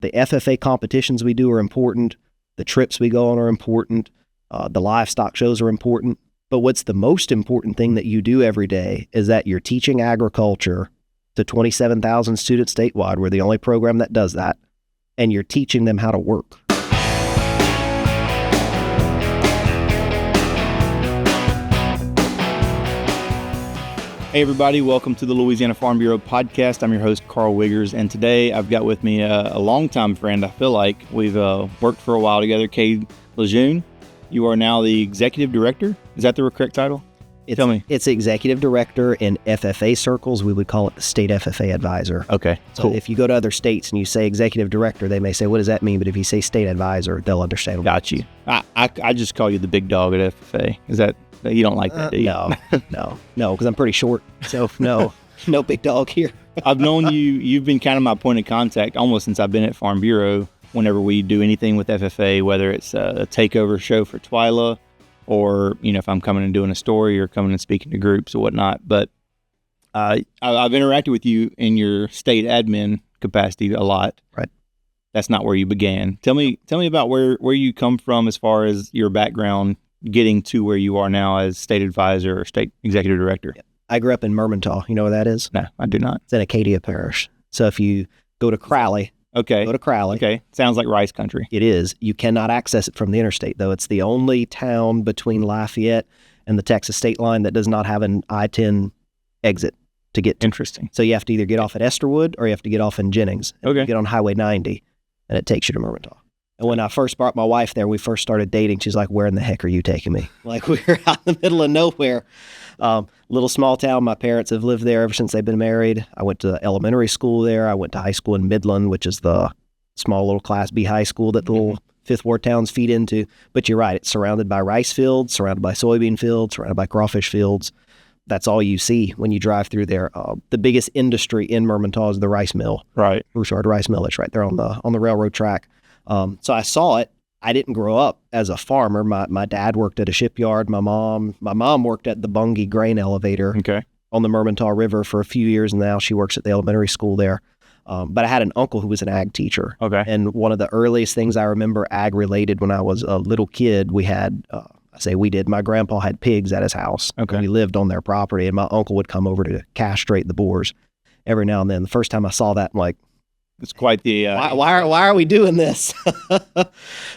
The FFA competitions we do are important. The trips we go on are important. The livestock shows are important. But what's the most important thing that you do every day is that you're teaching agriculture to 27,000 students statewide. We're the only program that does that. And you're teaching them how to work. Hey everybody, welcome to the Louisiana Farm Bureau podcast. I'm your host, Karl Wiggers, and today I've got with me a longtime friend. I feel like we've worked for a while together, Cade LeJeune. You are now the executive director. Is that the correct title? Tell me. It's executive director. In FFA circles, we would call it the state FFA advisor. Okay, so cool. If you go to other states and you say executive director, they may say, what does that mean? But if you say state advisor, they'll understand. Got you. I just call you the big dog at FFA. Is that, you don't like that, do you? No, because I'm pretty short. So no big dog here. I've known you. You've been kind of my point of contact almost since I've been at Farm Bureau. Whenever we do anything with FFA, whether it's a takeover show for Twyla, or if I'm coming and doing a story or coming and speaking to groups or whatnot. But I've interacted with you in your state admin capacity a lot. Right. That's not where you began. Tell me about where you come from as far as your background getting to where you are now as state advisor or state executive director. Yeah. I grew up in Mermentau. You know where that is? No, I do not. It's in Acadia Parish. So if you go to Crowley. Okay. Go to Crowley. Okay. Sounds like rice country. It is. You cannot access it from the interstate, though. It's the only town between Lafayette and the Texas state line that does not have an I-10 exit to get to. Interesting. So you have to either get off at Esterwood or you have to get off in Jennings. Okay. You get on Highway 90, and it takes you to Mermentau. And when I first brought my wife there, we first started dating, she's like, where in the heck are you taking me? Like, we're out in the middle of nowhere. Little small town. My parents have lived there ever since they've been married. I went to elementary school there. I went to high school in Midland, which is the small little Class B high school that the little Fifth Ward towns feed into. But you're right. It's surrounded by rice fields, surrounded by soybean fields, surrounded by crawfish fields. That's all you see when you drive through there. The biggest industry in Mermentau is the rice mill. Right. Broussard Rice Mill. It's right there on the railroad track. So I saw it. I didn't grow up as a farmer. My dad worked at a shipyard. My mom worked at the Bungie grain elevator on the Mermentau River for a few years, and now she works at the elementary school there. But I had an uncle who was an ag teacher. Okay. And one of the earliest things I remember ag related when I was a little kid, we had, my grandpa had pigs at his house. Okay. We lived on their property, and my uncle would come over to castrate the boars every now and then. The first time I saw that, I'm like, it's quite the... why are we doing this?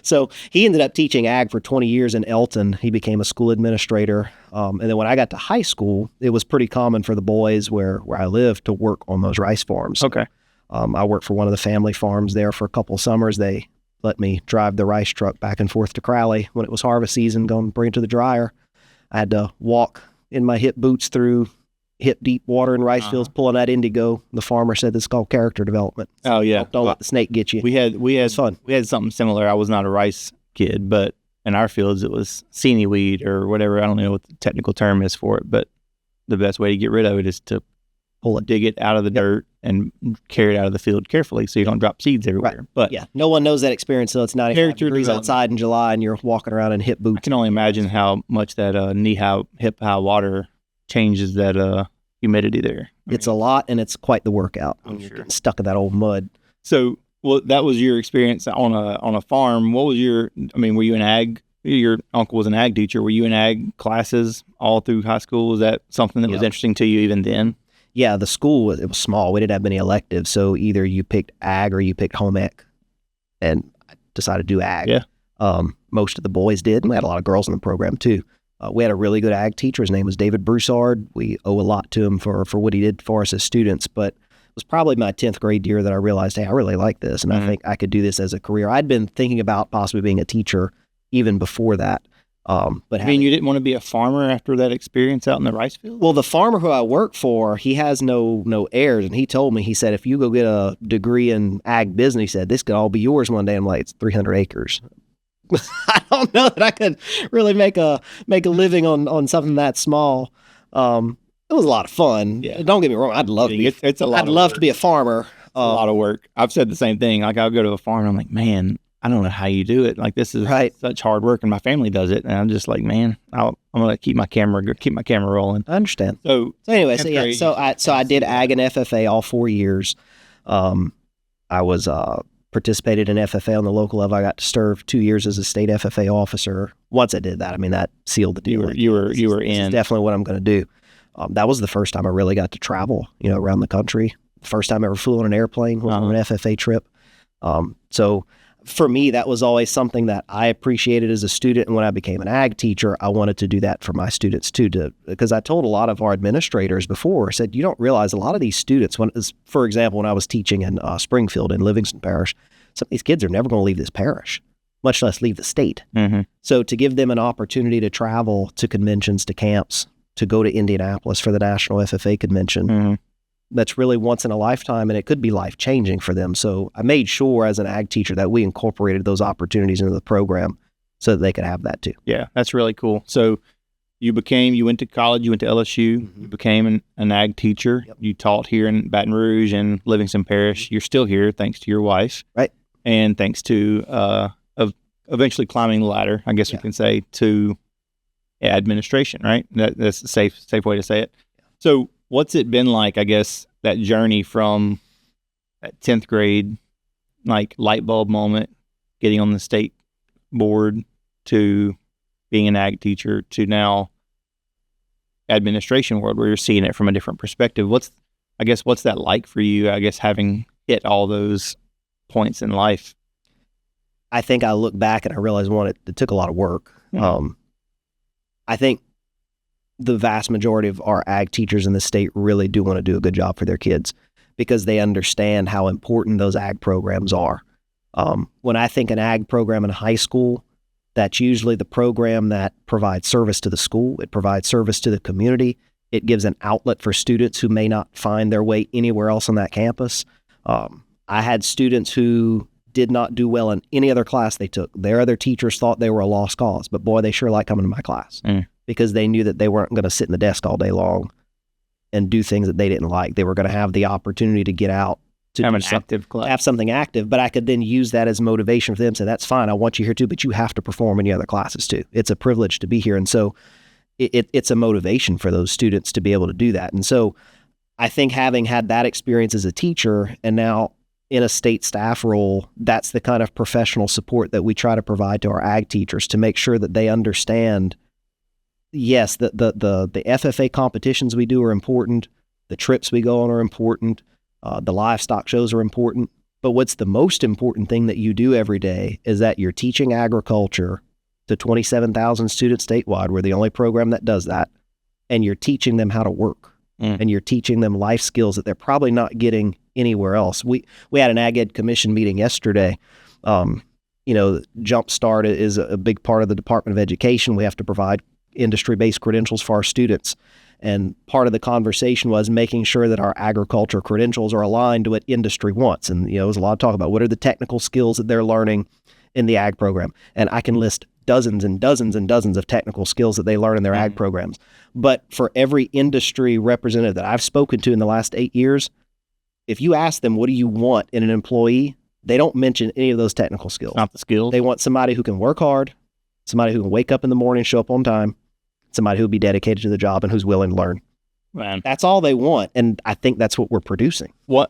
So he ended up teaching ag for 20 years in Elton. He became a school administrator. And then when I got to high school, it was pretty common for the boys where I lived to work on those rice farms. Okay. I worked for one of the family farms there for a couple of summers. They let me drive the rice truck back and forth to Crowley when it was harvest season, go and bring it to the dryer. I had to walk in my hip boots through hip-deep water in rice fields, pulling that indigo. The farmer said this is called character development. Oh, yeah. Don't let the snake get you. We had fun. We had something similar. I was not a rice kid, but in our fields it was seamy weed or whatever. I don't know what the technical term is for it, but the best way to get rid of it is to dig it out of the dirt and carry it out of the field carefully so you don't drop seeds everywhere. Right. But yeah, no one knows that experience until it's 95 degrees outside in July and you're walking around in hip boots. I can only imagine how much that knee-high, hip-high water changes that humidity there. It's a lot, and it's quite the workout when you're getting stuck in that old mud. So, that was your experience on a farm. What was were you in ag? Your uncle was an ag teacher. Were you in ag classes all through high school? Was that something that was interesting to you even then? Yeah, the school, it was small. We didn't have many electives, so either you picked ag or you picked home ec, and I decided to do ag. Yeah. Most of the boys did, and we had a lot of girls in the program too. We had a really good ag teacher. His name was David Broussard. We owe a lot to him for what he did for us as students, but it was probably my 10th grade year that I realized, hey, I really like this, and I think I could do this as a career. I'd been thinking about possibly being a teacher even before that. But you didn't want to be a farmer after that experience out in the rice field? Well, the farmer who I work for, he has no heirs, and he told me, he said, if you go get a degree in ag business, he said, this could all be yours one day. I'm like, it's 300 acres. I don't know that I could really make a living on something that small. It was a lot of fun. Yeah. Don't get me wrong. I'd love to be a farmer. A lot of work. I've said the same thing. Like, I'll go to a farm and I'm like, man, I don't know how you do it. Like, this is such hard work, and my family does it. And I'm just like, man, I'm gonna keep my camera rolling. I understand. So anyway, I did ag and FFA all 4 years. I was participated in FFA on the local level. I got to serve 2 years as a state FFA officer. Once I did that, I mean, that sealed the deal. You were This in. is definitely what I'm going to do. That was the first time I really got to travel, around the country. First time I ever flew on an airplane was on an FFA trip. So for me, that was always something that I appreciated as a student. And when I became an ag teacher, I wanted to do that for my students too, because I told a lot of our administrators before, I said, you don't realize a lot of these students, for example, when I was teaching in Springfield in Livingston Parish, some of these kids are never going to leave this parish, much less leave the state. Mm-hmm. So to give them an opportunity to travel to conventions, to camps, to go to Indianapolis for the National FFA convention, mm-hmm. that's really once in a lifetime, and it could be life-changing for them. So I made sure as an ag teacher that we incorporated those opportunities into the program so that they could have that too. Yeah, that's really cool. So you went to college, you went to LSU, mm-hmm. you became an ag teacher. Yep. You taught here in Baton Rouge and Livingston Parish. You're still here thanks to your wife. Right. And thanks to eventually climbing the ladder, I guess we can say, to administration, right? That's a safe way to say it. Yeah. So what's it been like, I guess, that journey from that 10th grade, like light bulb moment, getting on the state board, to being an ag teacher, to now administration world where you're seeing it from a different perspective? What's that like for you, I guess, having hit all those points in life? I think I look back and I realize, one, it took a lot of work. Mm-hmm. I think the vast majority of our ag teachers in the state really do want to do a good job for their kids because they understand how important those ag programs are. When I think an ag program in high school, that's usually the program that provides service to the school. It provides service to the community. It gives an outlet for students who may not find their way anywhere else on that campus. I had students who did not do well in any other class they took. Their other teachers thought they were a lost cause, but boy, they sure liked coming to my class because they knew that they weren't going to sit in the desk all day long and do things that they didn't like. They were going to have the opportunity to get out, to have an active class, have something active, but I could then use that as motivation for them. Say, that's fine, I want you here too, but you have to perform in the other classes too. It's a privilege to be here. And so it's a motivation for those students to be able to do that. And so I think having had that experience as a teacher and now in a state staff role, that's the kind of professional support that we try to provide to our ag teachers to make sure that they understand, yes, the FFA competitions we do are important. The trips we go on are important. The livestock shows are important. But what's the most important thing that you do every day is that you're teaching agriculture to 27,000 students statewide. We're the only program that does that. And you're teaching them how to work. And you're teaching them life skills that they're probably not getting anywhere else. We had an Ag Ed Commission meeting yesterday. Jump Start is a big part of the Department of Education. We have to provide industry-based credentials for our students. And part of the conversation was making sure that our agriculture credentials are aligned to what industry wants. And, there was a lot of talk about what are the technical skills that they're learning in the ag program. And I can list dozens and dozens and dozens of technical skills that they learn in their ag programs. But for every industry representative that I've spoken to in the last 8 years, if you ask them, what do you want in an employee? They don't mention any of those technical skills. Not the skills. They want somebody who can work hard, somebody who can wake up in the morning, show up on time, somebody who will be dedicated to the job and who's willing to learn. Man. That's all they want. And I think that's what we're producing. When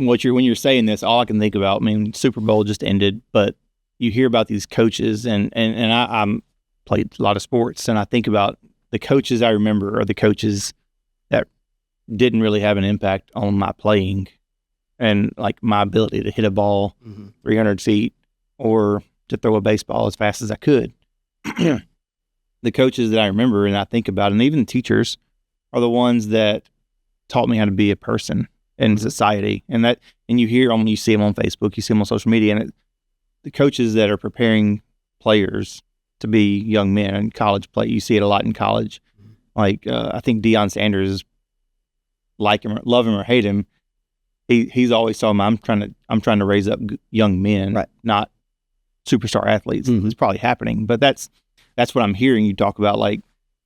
you're saying this, all I can think about, Super Bowl just ended, but you hear about these coaches and I played a lot of sports, and I think about the coaches I remember are the coaches that didn't really have an impact on my playing and like my ability to hit a ball 300 feet or to throw a baseball as fast as I could. The coaches that I remember and I think about, and even the teachers, are the ones that taught me how to be a person in society. And you hear them, you see them on Facebook, you see them on social media, and the coaches that are preparing players to be young men in college play, you see it a lot in college. Like I think Deion Sanders, like him, love him or hate him, he's always told me, I'm trying to raise up young men, right, not superstar athletes. It's probably happening, but that's what I'm hearing you talk about. Like,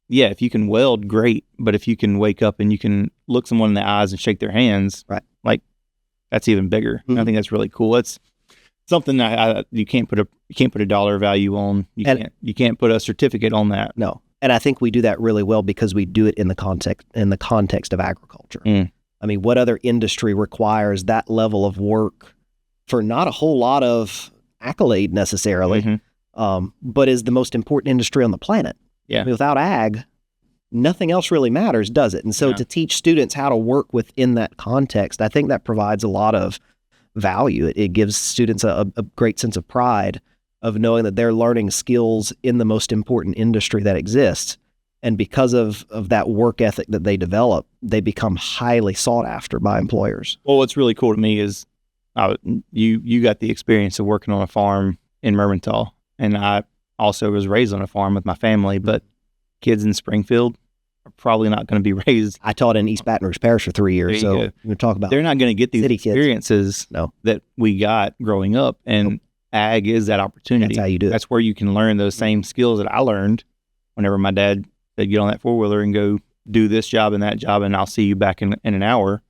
yeah, if you can weld, great, but if you can wake up and you can look someone in the eyes and shake their hands, right, like that's even bigger. I think that's really cool. It's something that you can't put a dollar value on. You can't put a certificate on that. No, and I think we do that really well because we do it in the context of agriculture. What other industry requires that level of work for not a whole lot of accolade necessarily, but is the most important industry on the planet. Yeah. I mean, without ag, nothing else really matters, does it? And so to teach students how to work within that context, I think that provides a lot of value. It gives students a great sense of pride of knowing that they're learning skills in the most important industry that exists. And because of that work ethic that they develop, they become highly sought after by employers. Well, what's really cool to me is you got the experience of working on a farm in Mermentau, and I also was raised on a farm with my family, but kids in Springfield are probably not going to be raised. I taught in East Baton Rouge Parish for 3 years, so we talk about they're not going to get these city experiences that we got growing up, and ag is that opportunity. That's how you do it. That's where you can learn those same skills that I learned whenever my dad said, get on that four-wheeler and go do this job and that job, and I'll see you back in an hour.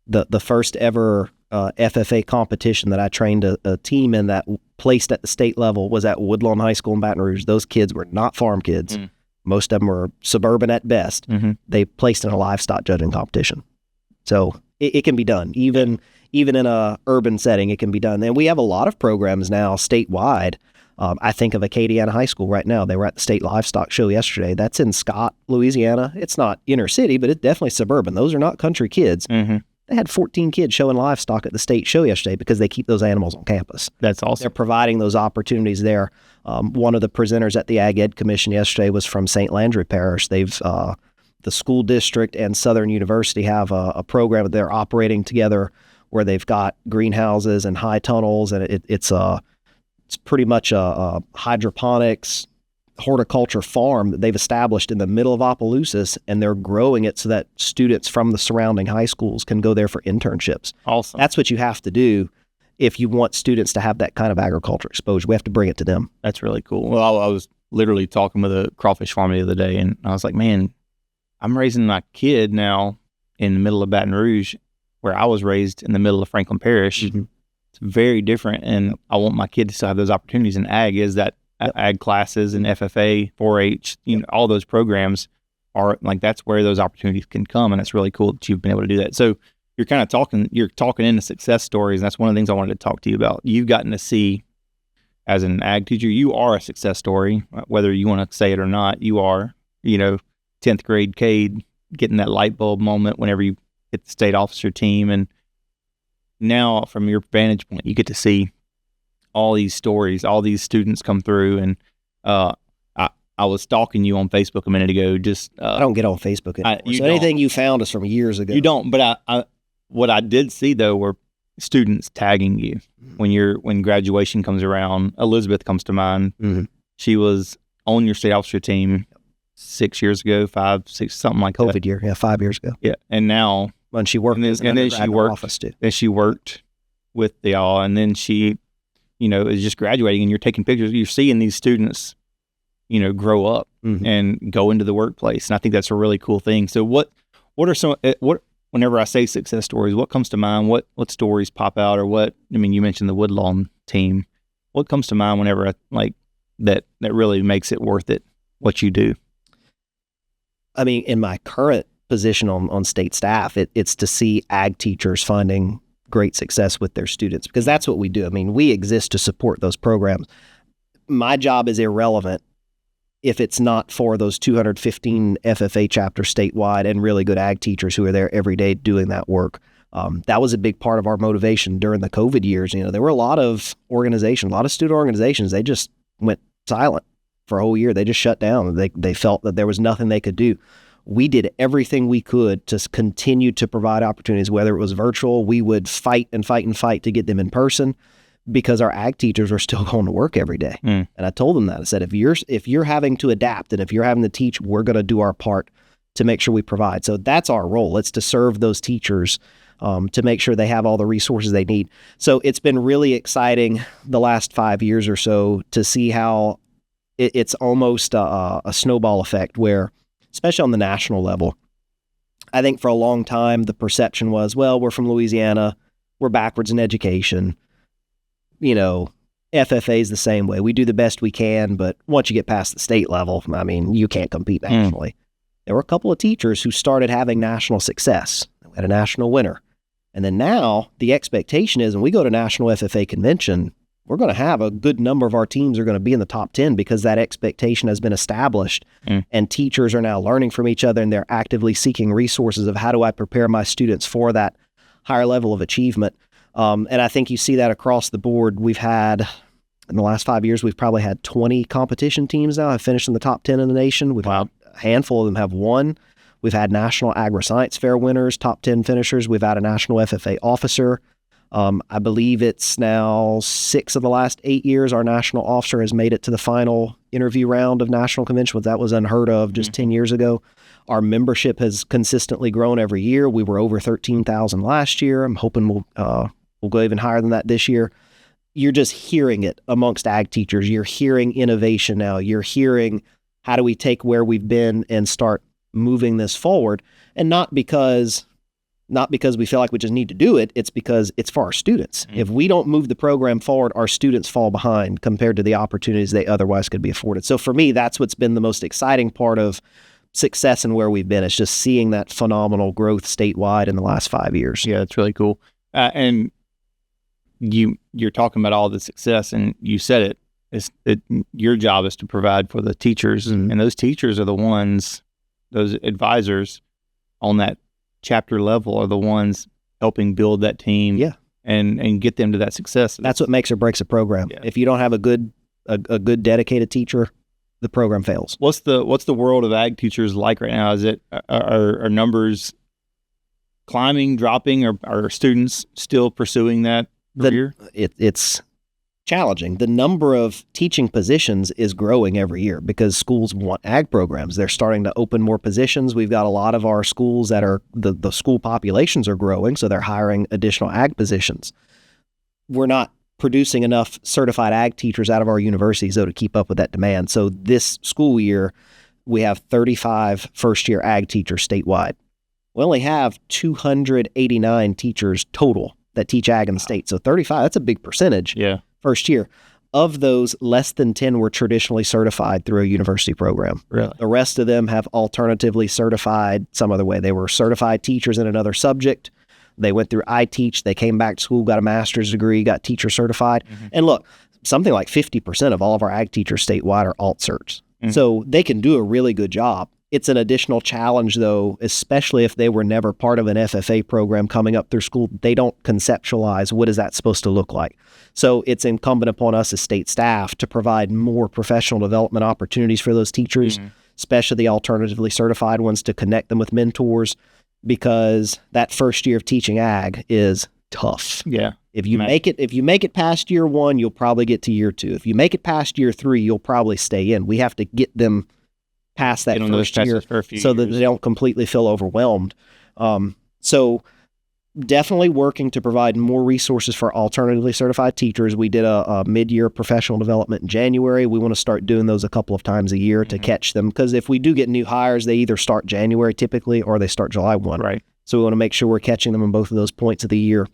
The first ever FFA competition that I trained a team in that placed at the state level was at Woodlawn High School in Baton Rouge. Those kids were not farm kids. Most of them were suburban at best. They placed in a livestock judging competition. So it can be done. Even in a urban setting, it can be done. And we have a lot of programs now statewide. I think of Acadiana High School right now. They were at the state livestock show yesterday. That's in Scott, Louisiana. It's not inner city, but it's definitely suburban. Those are not country kids. They had 14 kids showing livestock at the state show yesterday because they keep those animals on campus. That's awesome. They're providing those opportunities there. One of the presenters at the Ag Ed Commission yesterday was from St. Landry Parish. They've the school district and Southern University have a program that they're operating together where they've got greenhouses and high tunnels, and it's pretty much a hydroponics horticulture farm that they've established in the middle of Opelousas, and they're growing it so that students from the surrounding high schools can go there for internships. Awesome. That's what you have to do if you want students to have that kind of agriculture exposure. We have to bring it to them. That's really cool. Well, I was literally talking with a crawfish farmer the other day, and I was like, man, I'm raising my kid now in the middle of Baton Rouge, where I was raised in the middle of Franklin Parish. It's very different, and I want my kid to still have those opportunities. And ag is that ag classes and FFA, 4-H, all those programs are like, that's where those opportunities can come. And it's really cool that you've been able to do that. So you're kind of talking into success stories. And that's one of the things I wanted to talk to you about. You've gotten to see, as an ag teacher, you are a success story, whether you want to say it or not. You are, 10th grade Cade getting that light bulb moment whenever you hit the state officer team. And now from your vantage point, you get to see all these stories, all these students come through. And I was stalking you on Facebook a minute ago. I don't get on Facebook anymore. Anything you found is from years ago. You don't, but what I did see though were students tagging you when graduation comes around. Elizabeth comes to mind. She was on your state officer team 6 years ago, 5, 6, something like that. COVID year, 5 years ago. Yeah, and now when she worked, and then she worked office too. Then she worked with y'all, and then she, is just graduating, and you're taking pictures. You're seeing these students, grow up and go into the workplace, and I think that's a really cool thing. So, what are some whenever I say success stories, what comes to mind? What stories pop out, or what? I mean, you mentioned the Woodlawn team. What comes to mind whenever that really makes it worth it? What you do? I mean, in my current position on state staff, it's to see ag teachers finding great success with their students, because that's what we do. I mean, we exist to support those programs. My job is irrelevant if it's not for those 215 FFA chapters statewide and really good ag teachers who are there every day doing that work. That was a big part of our motivation during the COVID years. There were a lot of organizations, a lot of student organizations, they just went silent for a whole year. They just shut down. They felt that there was nothing they could do. We did everything we could to continue to provide opportunities, whether it was virtual. We would fight and fight and fight to get them in person, because our ag teachers are still going to work every day. And I told them that. I said, if you're having to adapt and if you're having to teach, we're going to do our part to make sure we provide. So that's our role. It's to serve those teachers, to make sure they have all the resources they need. So it's been really exciting the last 5 years or so to see how it's almost a snowball effect where, especially on the national level, I think for a long time, the perception was, well, we're from Louisiana, we're backwards in education. FFA is the same way. We do the best we can, but once you get past the state level, I mean, you can't compete nationally. There were a couple of teachers who started having national success. We had a national winner. And then now the expectation is when we go to National FFA convention, we're going to have a good number of our teams are going to be in the top 10 because that expectation has been established and teachers are now learning from each other and they're actively seeking resources of how do I prepare my students for that higher level of achievement. And I think you see that across the board. We've had, in the last 5 years, we've probably had 20 competition teams now have finished in the top 10 in the nation. We've had a handful of them have won. We've had National Agri-Science Fair winners, top 10 finishers. We've had a National FFA officer. I believe it's now 6 of the last 8 years our national officer has made it to the final interview round of national convention. That was unheard of just 10 years ago. Our membership has consistently grown every year. We were over 13,000 last year. I'm hoping we'll go even higher than that this year. You're just hearing it amongst ag teachers. You're hearing innovation now. You're hearing how do we take where we've been and start moving this forward, and not because we feel like we just need to do it. It's because it's for our students. If we don't move the program forward, our students fall behind compared to the opportunities they otherwise could be afforded. So for me, that's what's been the most exciting part of success and where we've been. It's just seeing that phenomenal growth statewide in the last 5 years. Yeah, that's really cool. And you're talking about all the success, and you said it. Your job is to provide for the teachers, and those teachers are the ones. Those advisors on that chapter level are the ones helping build that team and get them to that success. That's what makes or breaks a program. Yeah. If you don't have a good dedicated teacher, the program fails. What's the world of ag teachers like right now? Is it are numbers climbing, dropping, or are students still pursuing that career? It's challenging. The number of teaching positions is growing every year because schools want ag programs. They're starting to open more positions. We've got a lot of our schools that are, the school populations are growing, so they're hiring additional ag positions. We're not producing enough certified ag teachers out of our universities, though, to keep up with that demand. So this school year, we have 35 first-year ag teachers statewide. We only have 289 teachers total that teach ag in the state. So 35, that's a big percentage. Yeah. First year. Of those, less than 10 were traditionally certified through a university program. Really? The rest of them have alternatively certified some other way. They were certified teachers in another subject. They went through iTeach. They came back to school, got a master's degree, got teacher certified. And look, something like 50% of all of our ag teachers statewide are alt certs. So they can do a really good job. It's an additional challenge, though, especially if they were never part of an FFA program coming up through school. They don't conceptualize what is that supposed to look like. So it's incumbent upon us as state staff to provide more professional development opportunities for those teachers, especially the alternatively certified ones, to connect them with mentors, because that first year of teaching ag is tough. Yeah. If you make it past year 1, you'll probably get to year 2. If you make it past year 3, you'll probably stay in. We have to get them past that first year so that they don't completely feel overwhelmed. So definitely working to provide more resources for alternatively certified teachers. We did a mid-year professional development in January. We want to start doing those a couple of times a year to catch them, because if we do get new hires, they either start January typically or they start July 1. Right. So we want to make sure we're catching them in both of those points of the year.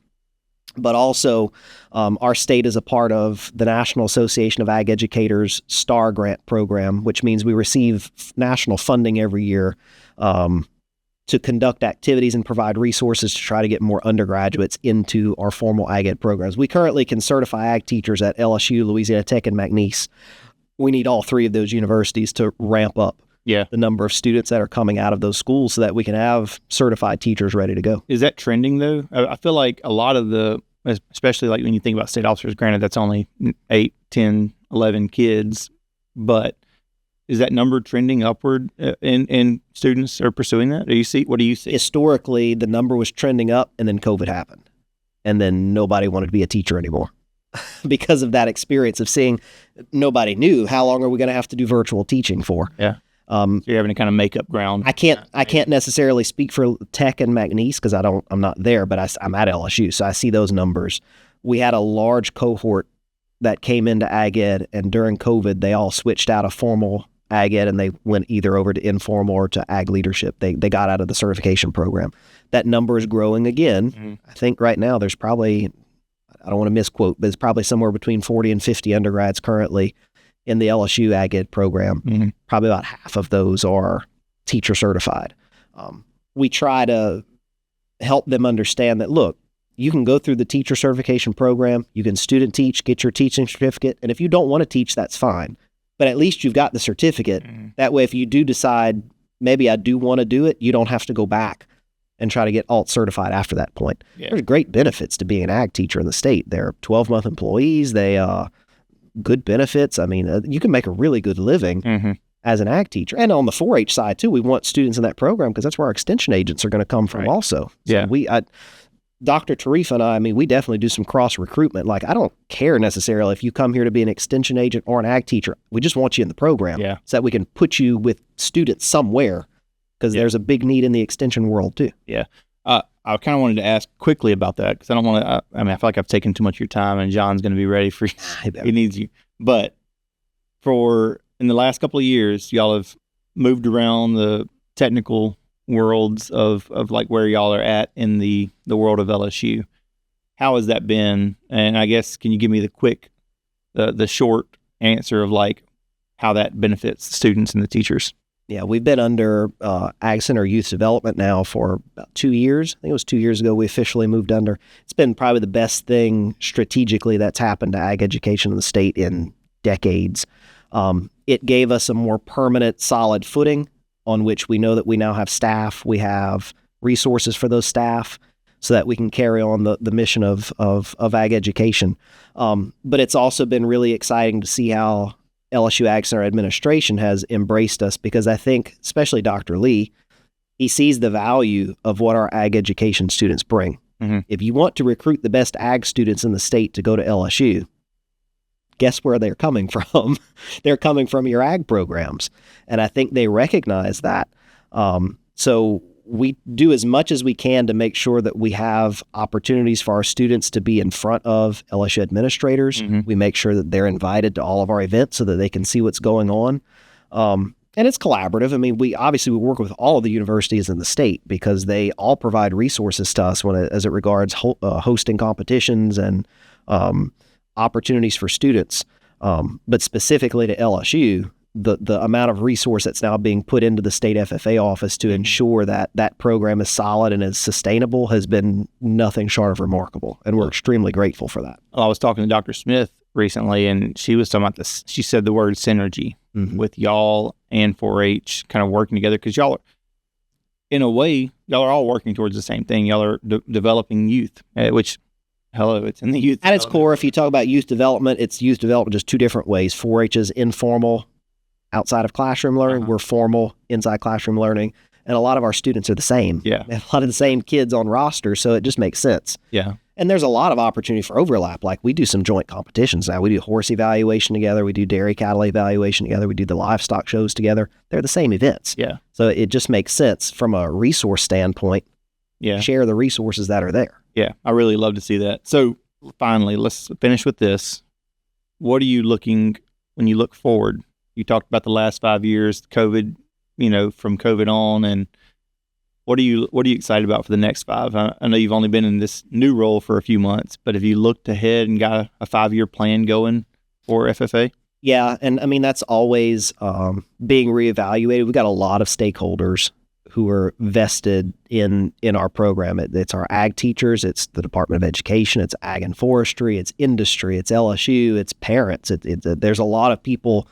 But also, our state is a part of the National Association of Ag Educators STAR grant program, which means we receive national funding every year to conduct activities and provide resources to try to get more undergraduates into our formal ag ed programs. We currently can certify ag teachers at LSU, Louisiana Tech, and McNeese. We need all 3 of those universities to ramp up the number of students that are coming out of those schools so that we can have certified teachers ready to go. Is that trending, though? I feel like a lot of especially like when you think about state officers, granted that's only 8, 10, 11 kids, but is that number trending upward in students are pursuing that? What do you see? Historically, the number was trending up, and then COVID happened. And then nobody wanted to be a teacher anymore because of that experience of seeing nobody knew how long are we going to have to do virtual teaching for. Yeah. So you're having to kind of make up ground. I can't necessarily speak for Tech and McNeese because I'm not there, but I'm at LSU, so I see those numbers. We had a large cohort that came into ag ed, and during COVID, they all switched out of formal ag ed and they went either over to informal or to ag leadership. They got out of the certification program. That number is growing again. I think right now there's probably, I don't want to misquote, but it's probably somewhere between 40 and 50 undergrads currently in the LSU ag ed program. Probably about half of those are teacher certified. We try to help them understand that, look, you can go through the teacher certification program, you can student teach, get your teaching certificate, and if you don't want to teach, that's fine. But at least you've got the certificate. That way, if you do decide, maybe I do want to do it, you don't have to go back and try to get alt certified after that point. There's great benefits to being an ag teacher in the state. They're 12-month employees. They good benefits. I mean, you can make a really good living as an ag teacher. And on the 4-H side, too, we want students in that program because that's where our extension agents are going to come from also. So Dr. Tarifa and I mean, we definitely do some cross recruitment. Like, I don't care necessarily if you come here to be an extension agent or an ag teacher. We just want you in the program so that we can put you with students somewhere, because there's a big need in the extension world too. I kind of wanted to ask quickly about that because I don't want to, I feel like I've taken too much of your time and John's going to be ready for you. He needs you. But in the last couple of years, y'all have moved around the technical worlds of like where y'all are at in the world of LSU. How has that been? And I guess, can you give me the short answer of like how that benefits the students and the teachers? Yeah, we've been under Ag Center Youth Development now for about 2 years. I think it was 2 years ago we officially moved under. It's been probably the best thing strategically that's happened to ag education in the state in decades. It gave us a more permanent, solid footing on which we know that we now have staff. We have resources for those staff so that we can carry on the mission of ag education. But it's also been really exciting to see how LSU Ag Center administration has embraced us, because I think, especially Dr. Lee, he sees the value of what our ag education students bring. If you want to recruit the best ag students in the state to go to LSU, guess where they're coming from? They're coming from your ag programs. And I think they recognize that. So we do as much as we can to make sure that we have opportunities for our students to be in front of LSU administrators. We make sure that they're invited to all of our events so that they can see what's going on. And it's collaborative. I mean, we work with all of the universities in the state because they all provide resources to us as it regards hosting competitions and opportunities for students. But specifically to LSU, the amount of resource that's now being put into the state FFA office to ensure that that program is solid and is sustainable has been nothing short of remarkable. And we're extremely grateful for that. Well, I was talking to Dr. Smith recently, and she was talking about this. She said the word synergy with y'all and 4-H kind of working together, because y'all are, in a way, y'all are all working towards the same thing. Y'all are developing youth, which, it's in the youth. At its core, if you talk about youth development, it's youth development just two different ways. 4-H is informal, outside of classroom learning. We're formal, inside classroom learning. And a lot of our students are the same. Yeah. A lot of the same kids on roster, so it just makes sense. Yeah. And there's a lot of opportunity for overlap. Like, we do some joint competitions now. We do horse evaluation together. We do dairy cattle evaluation together. We do the livestock shows together. They're the same events. Yeah. So it just makes sense from a resource standpoint. Yeah. Share the resources that are there. Yeah. I really love to see that. So finally, let's finish with this. What are you looking, when you look forward? You talked about the last 5 years, COVID, from COVID on, and what are you excited about for the next 5? I know you've only been in this new role for a few months, but have you looked ahead and got a 5-year plan going for FFA? Yeah, and I mean, that's always being reevaluated. We've got a lot of stakeholders who are vested in our program. It's our ag teachers, it's the Department of Education, it's ag and forestry, it's industry, it's LSU, it's parents. There's a lot of people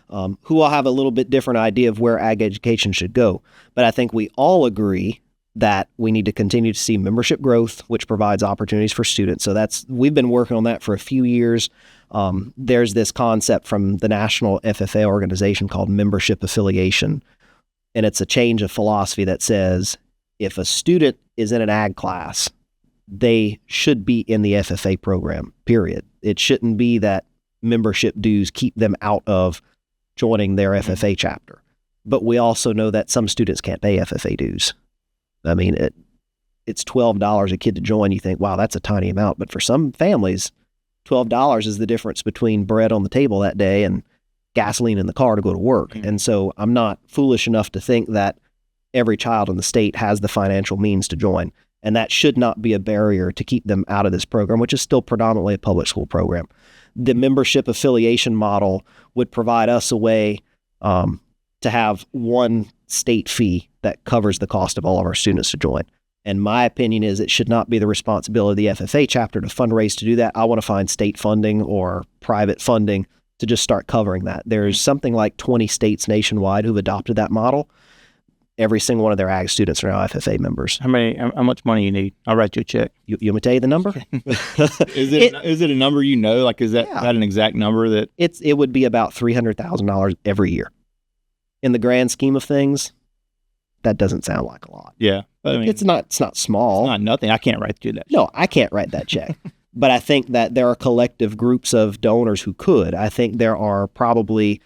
who will have a little bit different idea of where ag education should go. But I think we all agree that we need to continue to see membership growth, which provides opportunities for students. So we've been working on that for a few years. There's this concept from the National FFA organization called membership affiliation. And it's a change of philosophy that says if a student is in an ag class, they should be in the FFA program, period. It shouldn't be that membership dues keep them out of joining their FFA chapter. But we also know that some students can't pay FFA dues. I mean, it's $12 a kid to join. You think, wow, that's a tiny amount. But for some families, $12 is the difference between bread on the table that day and gasoline in the car to go to work. And so I'm not foolish enough to think that every child in the state has the financial means to join. And that should not be a barrier to keep them out of this program, which is still predominantly a public school program. The membership affiliation model would provide us a way to have one state fee that covers the cost of all of our students to join. And my opinion is it should not be the responsibility of the FFA chapter to fundraise to do that. I want to find state funding or private funding to just start covering that. There's something like 20 states nationwide who've adopted that model. Every single one of their ag students are now FFA members. How much money you need? I'll write you a check. You want me to tell you the number? Is it a number you know? Like, is that an exact number that? It would be about $300,000 every year. In the grand scheme of things, that doesn't sound like a lot. Yeah. I mean, it's not small. It's not nothing. I can't write you that check. No, I can't write that check. But I think that there are collective groups of donors who could. I think there are probably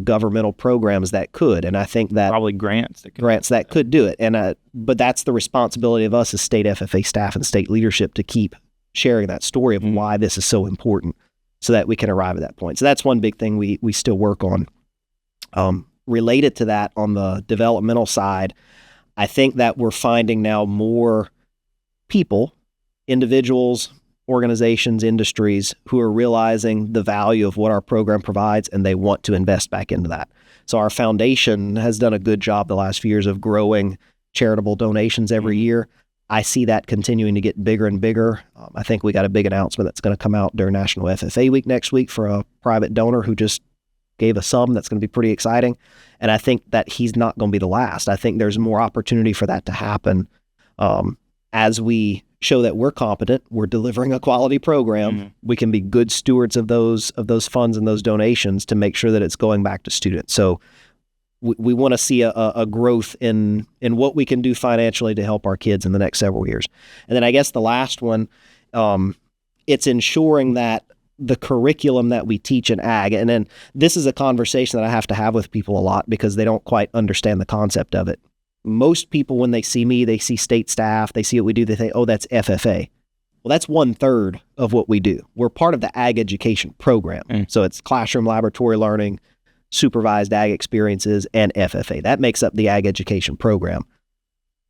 governmental programs that could, and I think that probably grants that could do it. And but that's the responsibility of us as state FFA staff and state leadership to keep sharing that story of why this is so important, so that we can arrive at that point. So that's one big thing we still work on. Related to that, on the developmental side, I think that we're finding now more people, individuals, organizations, industries who are realizing the value of what our program provides, and they want to invest back into that. So our foundation has done a good job the last few years of growing charitable donations every year. I see that continuing to get bigger and bigger. I think we got a big announcement that's going to come out during National FFA week next week for a private donor who just gave a sum that's going to be pretty exciting. And I think that he's not going to be the last. I think there's more opportunity for that to happen as we show that we're competent, we're delivering a quality program. We can be good stewards of those funds and those donations to make sure that it's going back to students. So we want to see a growth in what we can do financially to help our kids in the next several years. And then I guess the last one, it's ensuring that the curriculum that we teach in ag, and then this is a conversation that I have to have with people a lot because they don't quite understand the concept of it. Most people, when they see me, they see state staff, they see what we do, they think, oh, that's FFA. Well, that's 1/3 of what we do. We're part of the ag education program. So it's classroom laboratory learning, supervised ag experiences, and FFA. That makes up the ag education program.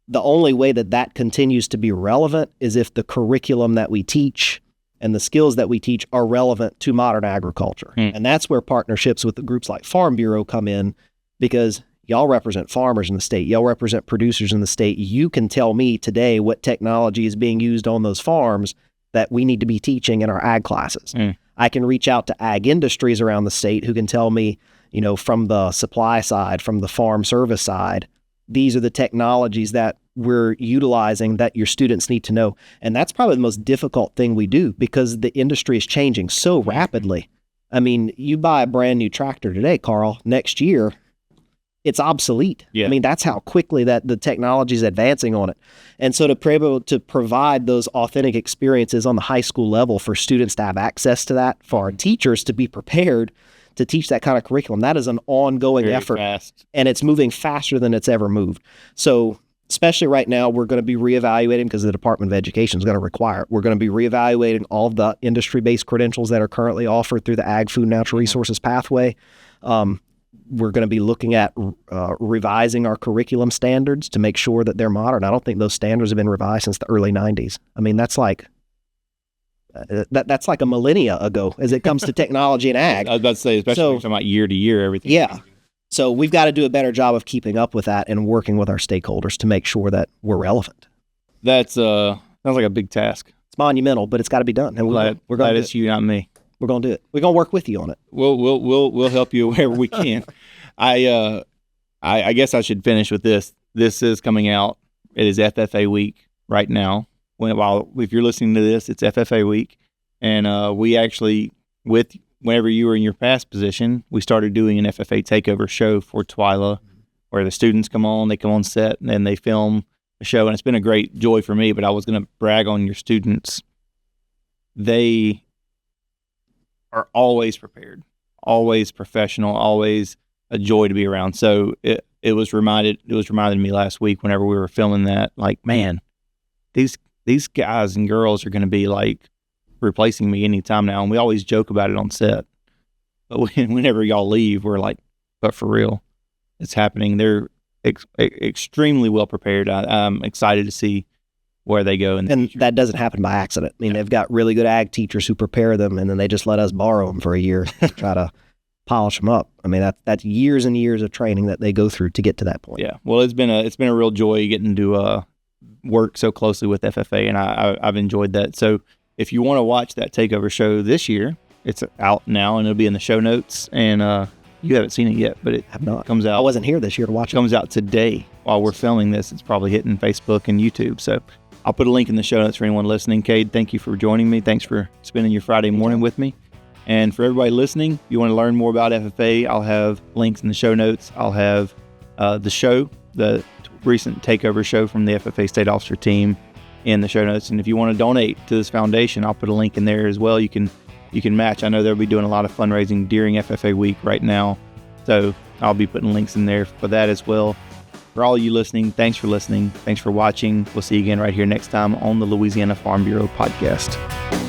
The only way that continues to be relevant is if the curriculum that we teach and the skills that we teach are relevant to modern agriculture. And that's where partnerships with the groups like Farm Bureau come in, because y'all represent farmers in the state. Y'all represent producers in the state. You can tell me today what technology is being used on those farms that we need to be teaching in our ag classes. I can reach out to ag industries around the state who can tell me, from the supply side, from the farm service side, these are the technologies that we're utilizing that your students need to know. And that's probably the most difficult thing we do because the industry is changing so rapidly. I mean, you buy a brand new tractor today, Karl, next year, it's obsolete. I mean, that's how quickly that the technology is advancing on it. And so to be able to provide those authentic experiences on the high school level for students to have access to that, for our teachers to be prepared to teach that kind of curriculum, that is an ongoing effort. Fast. And it's moving faster than it's ever moved. So especially right now, we're going to be reevaluating, because the Department of Education is going to require it. We're going to be reevaluating all of the industry-based credentials that are currently offered through the Ag, Food, Natural Resources pathway. We're going to be looking at revising our curriculum standards to make sure that they're modern. I don't think those standards have been revised since the early 90s. I mean, that's like a millennia ago as it comes to technology and ag. I was about to say, especially talking about year to year, everything. Yeah. So we've got to do a better job of keeping up with that and working with our stakeholders to make sure that we're relevant. That's sounds like a big task. It's monumental, but it's got to be done. And we're glad it's you, not me. We're going to do it. We're going to work with you on it. We'll help you wherever we can. I guess I should finish with this. This is coming out. It is FFA week right now. If you're listening to this, it's FFA week. And we actually, whenever you were in your past position, we started doing an FFA takeover show for Twyla, where the students come on set, and then they film a show. And it's been a great joy for me, but I was going to brag on your students. They are always prepared, always professional, always a joy to be around. So it was reminded me last week whenever we were filming that, like, man, these guys and girls are going to be like replacing me anytime now. And we always joke about it on set. But whenever y'all leave, we're like, but for real, it's happening. They're extremely well prepared. I'm excited to see where they go. And that doesn't happen by accident. I mean, they've got really good ag teachers who prepare them, and then they just let us borrow them for a year to try to polish them up. I mean, that's years and years of training that they go through to get to that point. Yeah. Well, it's been a real joy getting to work so closely with FFA, and I've enjoyed that. So if you want to watch that takeover show this year, it's out now, and it'll be in the show notes. And you haven't seen it yet, but it Have not. comes out. I wasn't here this year to watch it. Comes out today while we're filming this. It's probably hitting Facebook and YouTube. So I'll put a link in the show notes for anyone listening. Cade, thank you for joining me. Thanks for spending your Friday morning with me. And for everybody listening, if you want to learn more about FFA, I'll have links in the show notes. I'll have the show, the recent takeover show from the FFA state officer team in the show notes. And if you want to donate to this foundation, I'll put a link in there as well. You can match. I know they'll be doing a lot of fundraising during FFA week right now. So I'll be putting links in there for that as well. For all you listening, thanks for listening. Thanks for watching. We'll see you again right here next time on the Louisiana Farm Bureau podcast.